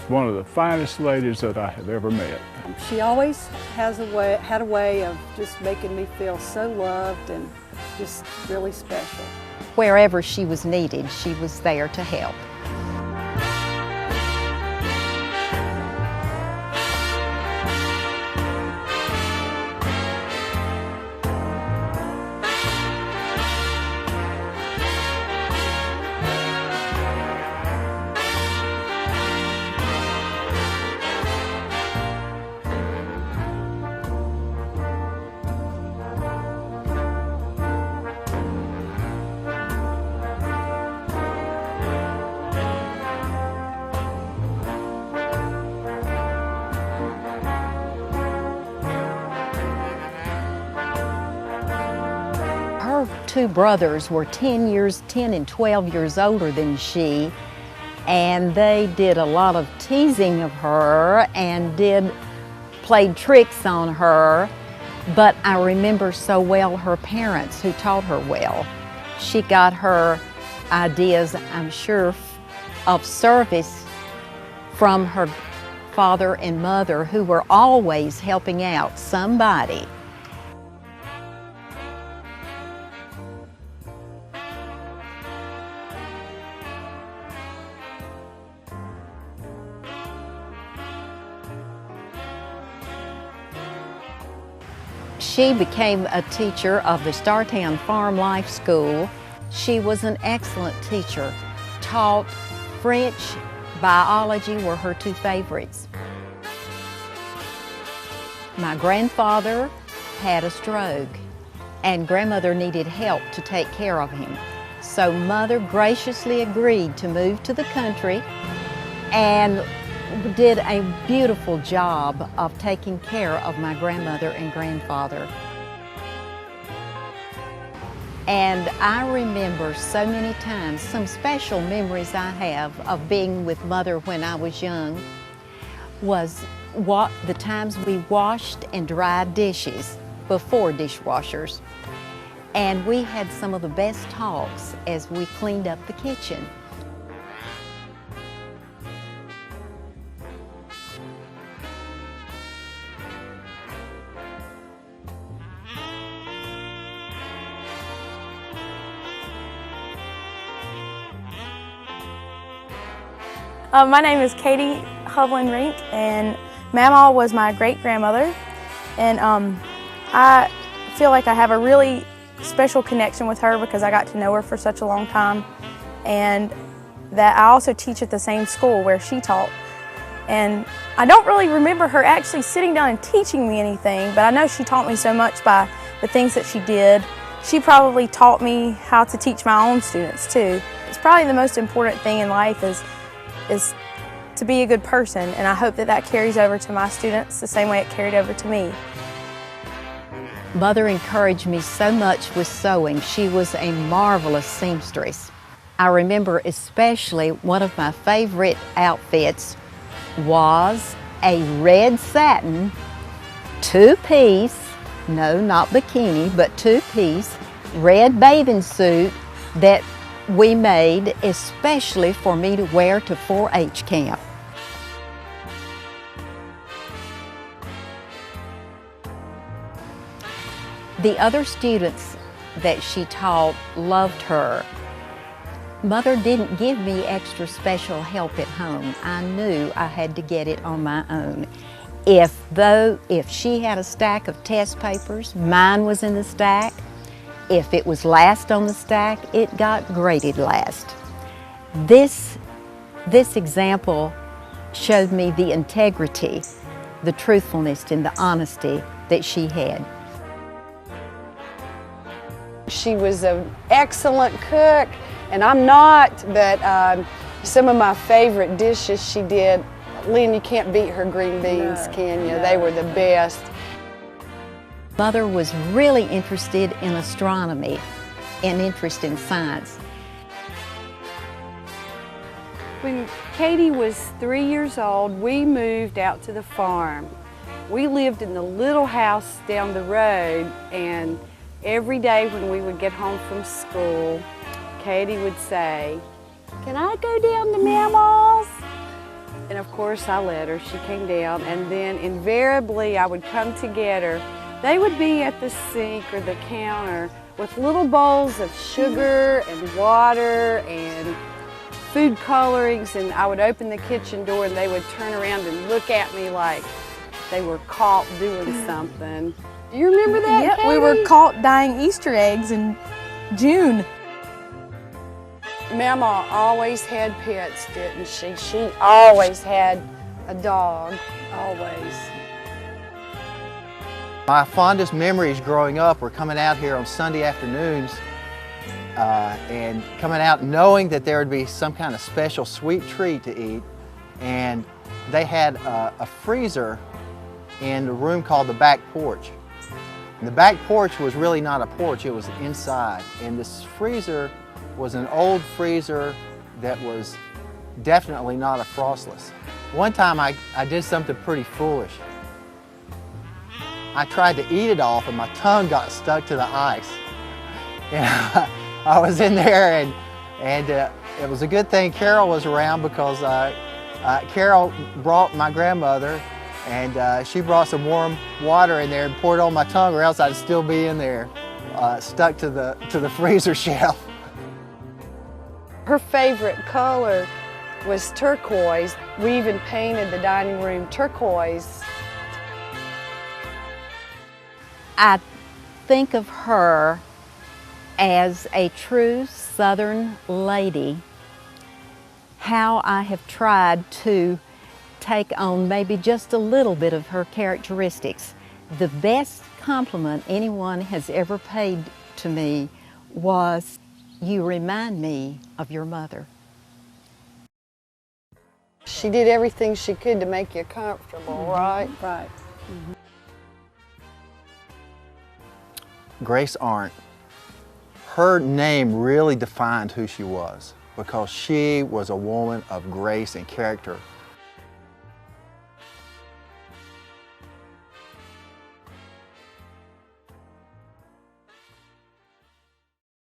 one of the finest ladies that I have ever met. She always had a way of just making me feel so loved and just really special. Wherever she was needed, she was there to help. Her two brothers were 10 and 12 years older than she, and they did a lot of teasing of her and played tricks on her. But I remember so well her parents who taught her well. She got her ideas, I'm sure, of service from her father and mother, who were always helping out somebody. She became a teacher of the Startown Farm Life School. She was an excellent teacher, taught French, biology were her two favorites. My grandfather had a stroke, and grandmother needed help to take care of him. So mother graciously agreed to move to the country and did a beautiful job of taking care of my grandmother and grandfather. And I remember so many times, some special memories I have of being with mother when I was young was the times we washed and dried dishes before dishwashers. And we had some of the best talks as we cleaned up the kitchen. My name is Katie Hovland Rink, and Mama was my great-grandmother, and I feel like I have a really special connection with her because I got to know her for such a long time, and that I also teach at the same school where she taught. And I don't really remember her actually sitting down and teaching me anything, but I know she taught me so much by the things that she did. She probably taught me how to teach my own students too. It's probably the most important thing in life is to be a good person, and I hope that that carries over to my students the same way it carried over to me. Mother encouraged me so much with sewing. She was a marvelous seamstress. I remember especially one of my favorite outfits was a red satin two-piece, no, not bikini, but two-piece red bathing suit that we made especially for me to wear to 4-H camp. The other students that she taught loved her. Mother didn't give me extra special help at home. I knew I had to get it on my own. If she had a stack of test papers, mine was in the stack. If it was last on the stack, it got graded last. This example showed me the integrity, the truthfulness, and the honesty that she had. She was an excellent cook, and I'm not, but some of my favorite dishes she did, Lynn, you can't beat her green beans, can you? No. They were the best. Mother was really interested in astronomy and interest in science. When Katie was 3 years old, we moved out to the farm. We lived in the little house down the road, and every day when we would get home from school, Katie would say, "Can I go down to Mama's?" And of course, I let her. She came down, and then invariably I would come to get her. They would be at the sink or the counter with little bowls of sugar and water and food colorings, and I would open the kitchen door and they would turn around and look at me like they were caught doing something. Do you remember that, Yep, Katie? we were caught dyeing Easter eggs in June. Mama always had pets, didn't she? She always had a dog, always. My fondest memories growing up were coming out here on Sunday afternoons and coming out knowing that there would be some kind of special sweet treat to eat. And they had a freezer in the room called the back porch. And the back porch was really not a porch, it was inside. And this freezer was an old freezer that was definitely not a frostless. One time I did something pretty foolish. I tried to eat it off and my tongue got stuck to the ice. And I was in there and it was a good thing Carol was around because Carol brought my grandmother and she brought some warm water in there and poured it on my tongue, or else I'd still be in there stuck to the freezer shelf. Her favorite color was turquoise. We even painted the dining room turquoise. I think of her as a true Southern lady. How I have tried to take on maybe just a little bit of her characteristics. The best compliment anyone has ever paid to me was, "You remind me of your mother." She did everything she could to make you comfortable, right? Right. Grace Arndt, her name really defined who she was because she was a woman of grace and character.